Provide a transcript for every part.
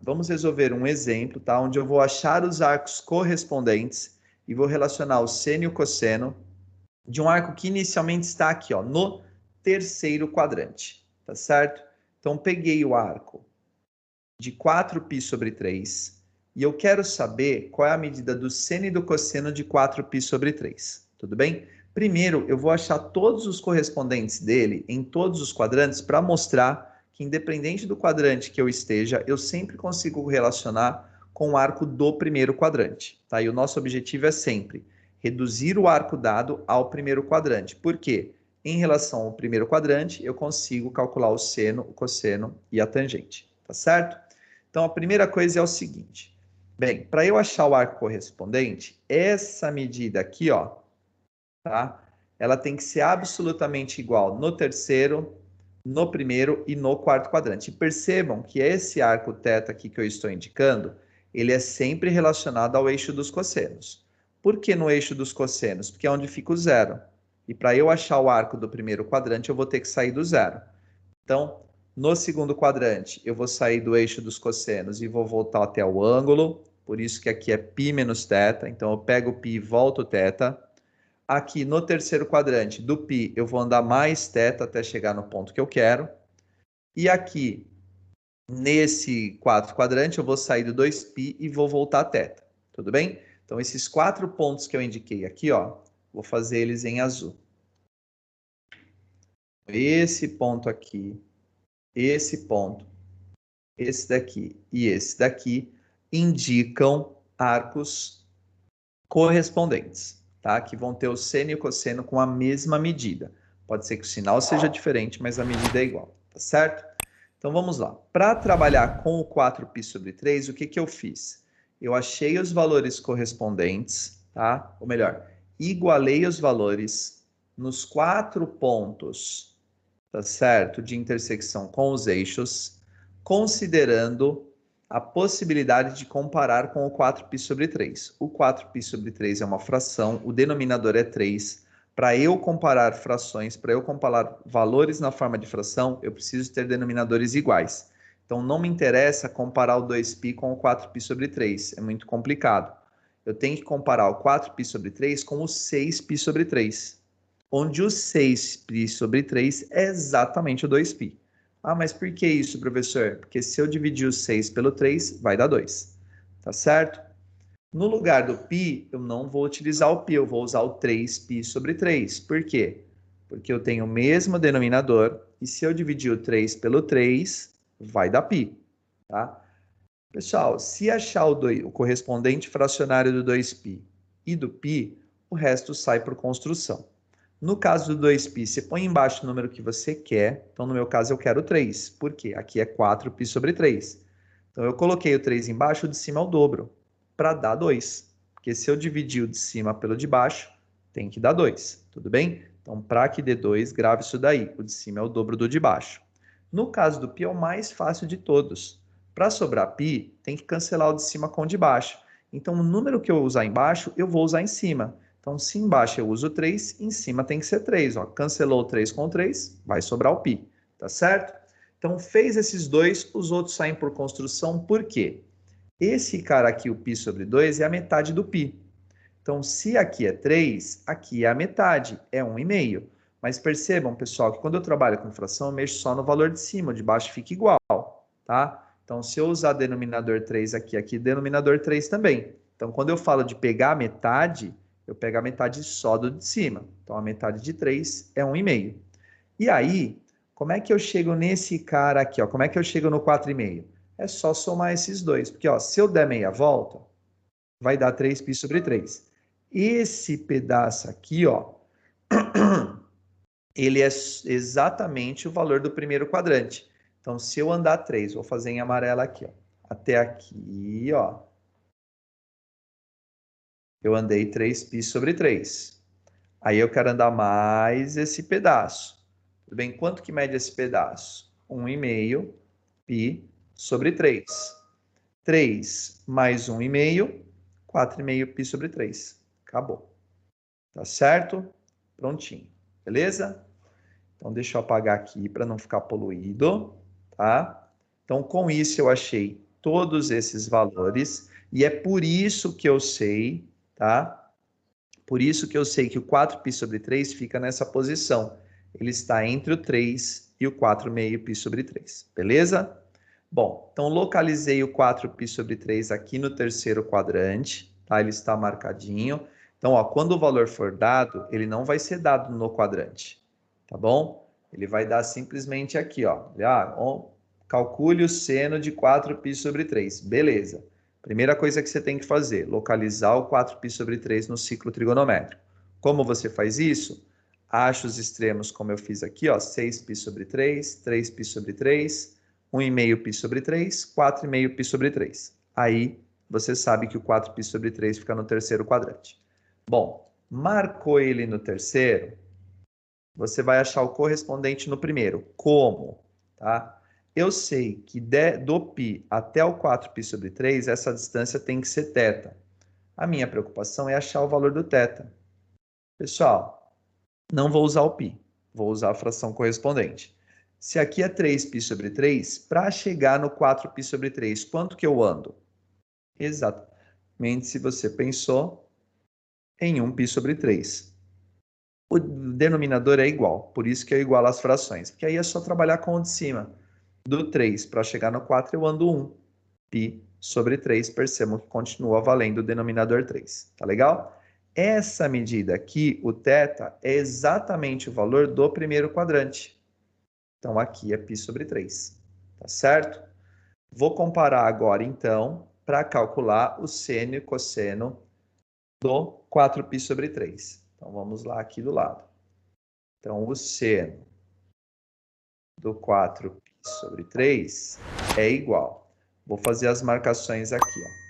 vamos resolver um exemplo, tá? Onde eu vou achar os arcos correspondentes e vou relacionar o seno e o cosseno de um arco que inicialmente está aqui, ó, no terceiro quadrante, tá certo? Então, peguei o arco de 4π sobre 3 e eu quero saber qual é a medida do seno e do cosseno de 4π sobre 3, tudo bem? Primeiro, eu vou achar todos os correspondentes dele em todos os quadrantes para mostrar que, independente do quadrante que eu esteja, eu sempre consigo relacionar com o arco do primeiro quadrante, tá? E o nosso objetivo é sempre reduzir o arco dado ao primeiro quadrante. Por quê? Em relação ao primeiro quadrante, eu consigo calcular o seno, o cosseno e a tangente, tá certo? Então, a primeira coisa é o seguinte. Bem, para eu achar o arco correspondente, essa medida aqui, ó, tá? Ela tem que ser absolutamente igual no terceiro, no primeiro e no quarto quadrante. E percebam que esse arco θ aqui que eu estou indicando, ele é sempre relacionado ao eixo dos cossenos. Por que no eixo dos cossenos? Porque é onde fica o zero. E para eu achar o arco do primeiro quadrante, eu vou ter que sair do zero. Então, no segundo quadrante, eu vou sair do eixo dos cossenos e vou voltar até o ângulo. Por isso que aqui é π menos θ. Então, eu pego o π e volto o θ. Aqui no terceiro quadrante do π, eu vou andar mais θ até chegar no ponto que eu quero. E aqui, nesse quarto quadrante, eu vou sair do 2π e vou voltar a θ. Tudo bem? Então, esses 4 pontos que eu indiquei aqui, ó, vou fazer eles em azul. Esse ponto aqui, esse ponto, esse daqui e esse daqui indicam arcos correspondentes, tá? Que vão ter o seno e o cosseno com a mesma medida. Pode ser que o sinal seja diferente, mas a medida é igual, tá certo? Então vamos lá. Para trabalhar com o 4π sobre 3, o que que eu fiz? Eu achei os valores correspondentes, tá? Ou melhor, igualei os valores nos 4 pontos, tá certo? De intersecção com os eixos, considerando a possibilidade de comparar com o 4π sobre 3. O 4π sobre 3 é uma fração, o denominador é 3. Para eu comparar frações, para eu comparar valores na forma de fração, eu preciso ter denominadores iguais. Então, não me interessa comparar o 2π com o 4π sobre 3, é muito complicado. Eu tenho que comparar o 4π sobre 3 com o 6π sobre 3, onde o 6π sobre 3 é exatamente o 2π. Ah, mas por que isso, professor? Porque se eu dividir o 6 pelo 3, vai dar 2. Tá certo? No lugar do π, eu não vou utilizar o π, eu vou usar o 3π sobre 3. Por quê? Porque eu tenho o mesmo denominador, e se eu dividir o 3 pelo 3, vai dar π. Tá? Pessoal, se achar o correspondente fracionário do 2π e do π, o resto sai por construção. No caso do 2π, você põe embaixo o número que você quer. Então, no meu caso, eu quero 3. Por quê? Aqui é 4π sobre 3. Então, eu coloquei o 3 embaixo, o de cima é o dobro, para dar 2. Porque se eu dividir o de cima pelo de baixo, tem que dar 2. Tudo bem? Então, para que dê 2, grave isso daí. O de cima é o dobro do de baixo. No caso do π, é o mais fácil de todos. Para sobrar π, tem que cancelar o de cima com o de baixo. Então, o número que eu usar embaixo, eu vou usar em cima. Então, se embaixo eu uso 3, em cima tem que ser 3. Ó. Cancelou 3 com 3, vai sobrar o π. Tá certo? Então, fez esses dois, os outros saem por construção. Por quê? Esse cara aqui, o π sobre 2, é a metade do π. Então, se aqui é 3, aqui é a metade, é 1,5. Mas percebam, pessoal, que quando eu trabalho com fração, eu mexo só no valor de cima, o de baixo fica igual, tá? Então, se eu usar denominador 3 aqui, aqui denominador 3 também. Então, quando eu falo de pegar a metade, eu pego a metade só do de cima. Então, a metade de 3 é 1,5. E aí, como é que eu chego nesse cara aqui? Ó? Como é que eu chego no 4,5? É só somar esses dois. Porque ó, se eu der meia volta, vai dar 3π sobre 3. Esse pedaço aqui, ó, ele é exatamente o valor do primeiro quadrante. Então, se eu andar 3, vou fazer em amarelo aqui, ó, até aqui, ó, eu andei 3π sobre 3. Aí eu quero andar mais esse pedaço. Tudo bem? Quanto que mede esse pedaço? 1,5 π sobre 3. 3 mais 1,5, 4,5 π sobre 3. Acabou. Tá certo? Prontinho. Beleza? Então, deixa eu apagar aqui para não ficar poluído, tá? Então, com isso, eu achei todos esses valores, e é por isso que eu sei, tá? Por isso que eu sei que o 4π sobre 3 fica nessa posição. Ele está entre o 3 e o 4,5π sobre 3, beleza? Bom, então localizei o 4π sobre 3 aqui no terceiro quadrante, tá? Ele está marcadinho. Então, ó, quando o valor for dado, ele não vai ser dado no quadrante, tá bom? Ele vai dar simplesmente aqui, ó. Calcule o seno de 4π sobre 3. Beleza. Primeira coisa que você tem que fazer, localizar o 4π sobre 3 no ciclo trigonométrico. Como você faz isso? Acha os extremos como eu fiz aqui, ó, 6π sobre 3, 3π sobre 3, 1,5π sobre 3, 4,5π sobre 3. Aí você sabe que o 4π sobre 3 fica no terceiro quadrante. Bom, marcou ele no terceiro, você vai achar o correspondente no primeiro. Como? Tá? Eu sei que do π até o 4π sobre 3, essa distância tem que ser θ. A minha preocupação é achar o valor do θ. Pessoal, não vou usar o π, vou usar a fração correspondente. Se aqui é 3π sobre 3, para chegar no 4π sobre 3, quanto que eu ando? Exatamente se você pensou em 1π sobre 3. O denominador é igual, por isso que eu igualo as frações, porque aí é só trabalhar com o de cima. Do 3 para chegar no 4, eu ando 1. π sobre 3, percebam que continua valendo o denominador 3. Tá legal? Essa medida aqui, o θ, é exatamente o valor do primeiro quadrante. Então, aqui é π sobre 3. Tá certo? Vou comparar agora, então, para calcular o seno e cosseno do 4π sobre 3. Então, vamos lá aqui do lado. Então, o seno do 4π sobre 3 é igual. Vou fazer as marcações aqui, ó.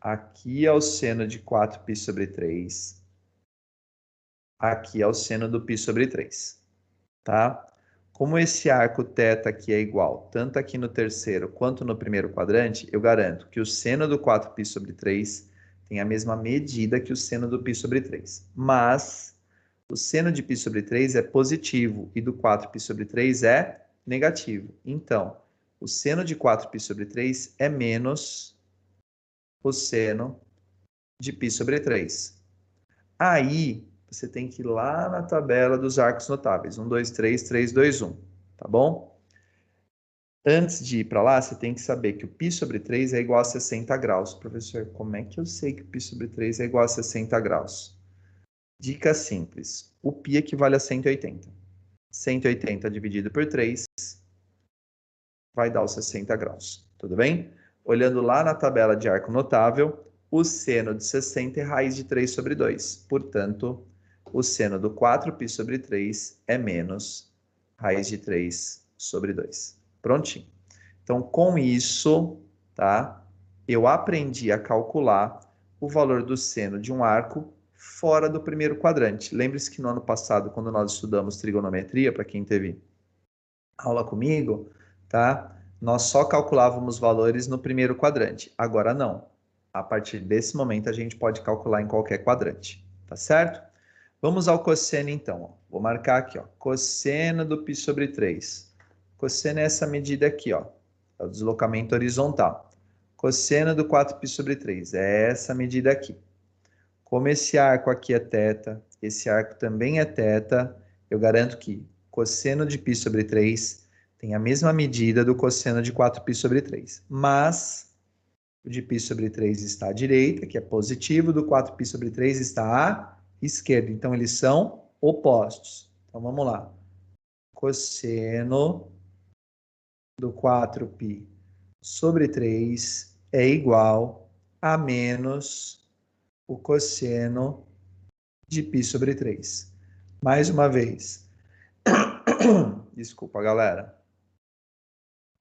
Aqui é o seno de 4π sobre 3. Aqui é o seno do π sobre 3. Tá? Como esse arco θ aqui é igual, tanto aqui no terceiro quanto no primeiro quadrante, eu garanto que o seno do 4π sobre 3 tem a mesma medida que o seno do π sobre 3. Mas o seno de π sobre 3 é positivo e do 4π sobre 3 é negativo. Então, o seno de 4π sobre 3 é menos o seno de π sobre 3. Aí, você tem que ir lá na tabela dos arcos notáveis. 1, 2, 3, 3, 2, 1. Tá bom? Antes de ir para lá, você tem que saber que o π sobre 3 é igual a 60 graus. Professor, como é que eu sei que o π sobre 3 é igual a 60 graus? Dica simples. O π equivale a 180. 180 dividido por 3 vai dar os 60 graus. Tudo bem? Olhando lá na tabela de arco notável, o seno de 60 é raiz de 3 sobre 2. Portanto, o seno do 4π sobre 3 é menos raiz de 3 sobre 2. Prontinho. Então, com isso, tá? Eu aprendi a calcular o valor do seno de um arco fora do primeiro quadrante. Lembre-se que no ano passado, quando nós estudamos trigonometria, para quem teve aula comigo, tá? Nós só calculávamos valores no primeiro quadrante. Agora não. A partir desse momento, a gente pode calcular em qualquer quadrante, tá certo? Vamos ao cosseno, então. Ó. Vou marcar aqui, ó. Cosseno do π sobre 3. Cosseno é essa medida aqui, ó. É o deslocamento horizontal. Cosseno do 4π sobre 3. É essa medida aqui. Como esse arco aqui é θ, esse arco também é θ, eu garanto que cosseno de π sobre 3 tem a mesma medida do cosseno de 4π sobre 3. Mas o de π sobre 3 está à direita, que é positivo, do 4π sobre 3 está à esquerda. Então, eles são opostos. Então, vamos lá. Cosseno do 4π sobre 3 é igual a menos o cosseno de π sobre 3. Mais uma vez. Desculpa, galera.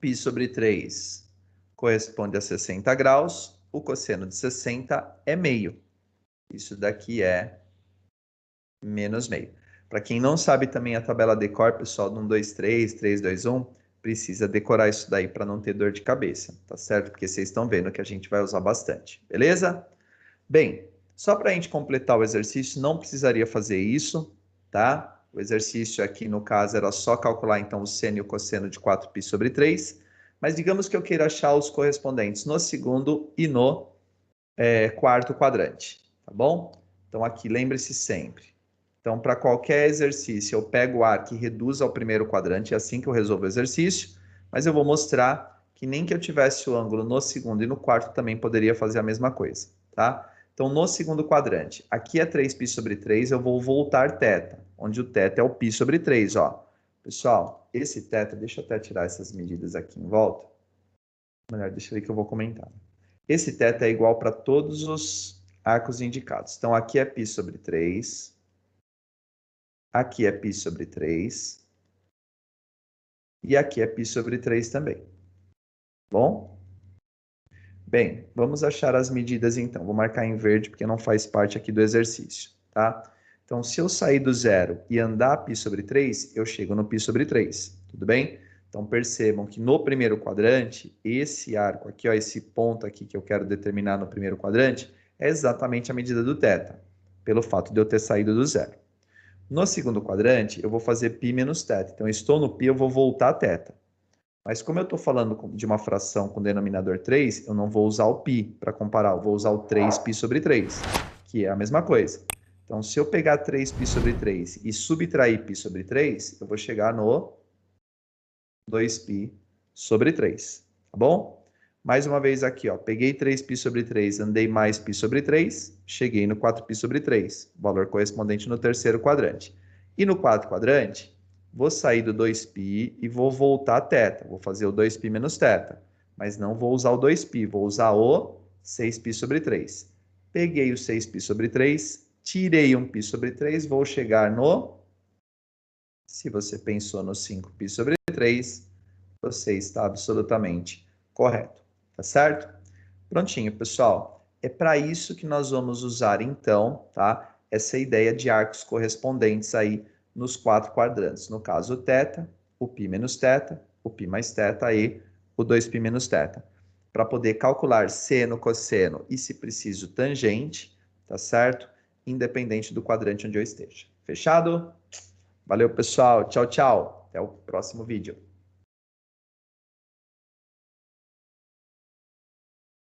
π sobre 3 corresponde a 60 graus. O cosseno de 60 é meio. Isso daqui é menos meio. Para quem não sabe também a tabela de cor, pessoal, do 1, 2, 3, 3, 2, 1, precisa decorar isso daí para não ter dor de cabeça, tá certo? Porque vocês estão vendo que a gente vai usar bastante, beleza? Bem, só para a gente completar o exercício, não precisaria fazer isso, tá? O exercício aqui, no caso, era só calcular, então, o seno e o cosseno de 4π sobre 3, Mas digamos que eu queira achar os correspondentes no segundo e no quarto quadrante, tá bom? Então aqui, lembre-se sempre. Então, para qualquer exercício, eu pego o arco e reduzo ao primeiro quadrante, é assim que eu resolvo o exercício, mas eu vou mostrar que nem que eu tivesse o ângulo no segundo e no quarto, também poderia fazer a mesma coisa, tá? Então, no segundo quadrante, aqui é 3π sobre 3, eu vou voltar θ, onde o θ é o π sobre 3, ó. Pessoal, esse θ, deixa eu até tirar essas medidas aqui em volta. Melhor, deixa eu ver que eu vou comentar. Esse θ é igual para todos os arcos indicados. Então, aqui é π sobre 3, aqui é π sobre 3, e aqui é π sobre 3 também. Bom? Bem, vamos achar as medidas então. Vou marcar em verde porque não faz parte aqui do exercício, tá? Então, se eu sair do zero e andar π sobre 3, eu chego no π sobre 3, tudo bem? Então, percebam que no primeiro quadrante, esse arco aqui, ó, esse ponto aqui que eu quero determinar no primeiro quadrante, é exatamente a medida do θ, pelo fato de eu ter saído do zero. No segundo quadrante, eu vou fazer π menos θ. Então, eu estou no π, eu vou voltar a θ. Mas como eu estou falando de uma fração com denominador 3, eu não vou usar o π para comparar, eu vou usar o 3π sobre 3, que é a mesma coisa. Então, se eu pegar 3π sobre 3 e subtrair π sobre 3, eu vou chegar no 2π sobre 3, tá bom? Mais uma vez aqui, ó, peguei 3π sobre 3, andei mais π sobre 3, cheguei no 4π sobre 3, valor correspondente no terceiro quadrante. E no quarto quadrante, vou sair do 2π e vou voltar a θ, vou fazer o 2π menos θ, mas não vou usar o 2π, vou usar o 6π sobre 3. Peguei o 6π sobre 3, tirei um π sobre 3, vou chegar no... Se você pensou no 5π sobre 3, você está absolutamente correto, tá certo? Prontinho, pessoal. É para isso que nós vamos usar, então, tá? Essa ideia de arcos correspondentes aí nos quatro quadrantes. No caso, o θ, o π menos θ, o π mais θ e o 2π menos θ. Para poder calcular seno, cosseno e, se preciso, tangente, tá certo? Independente do quadrante onde eu esteja. Fechado? Valeu, pessoal. Tchau, tchau. Até o próximo vídeo.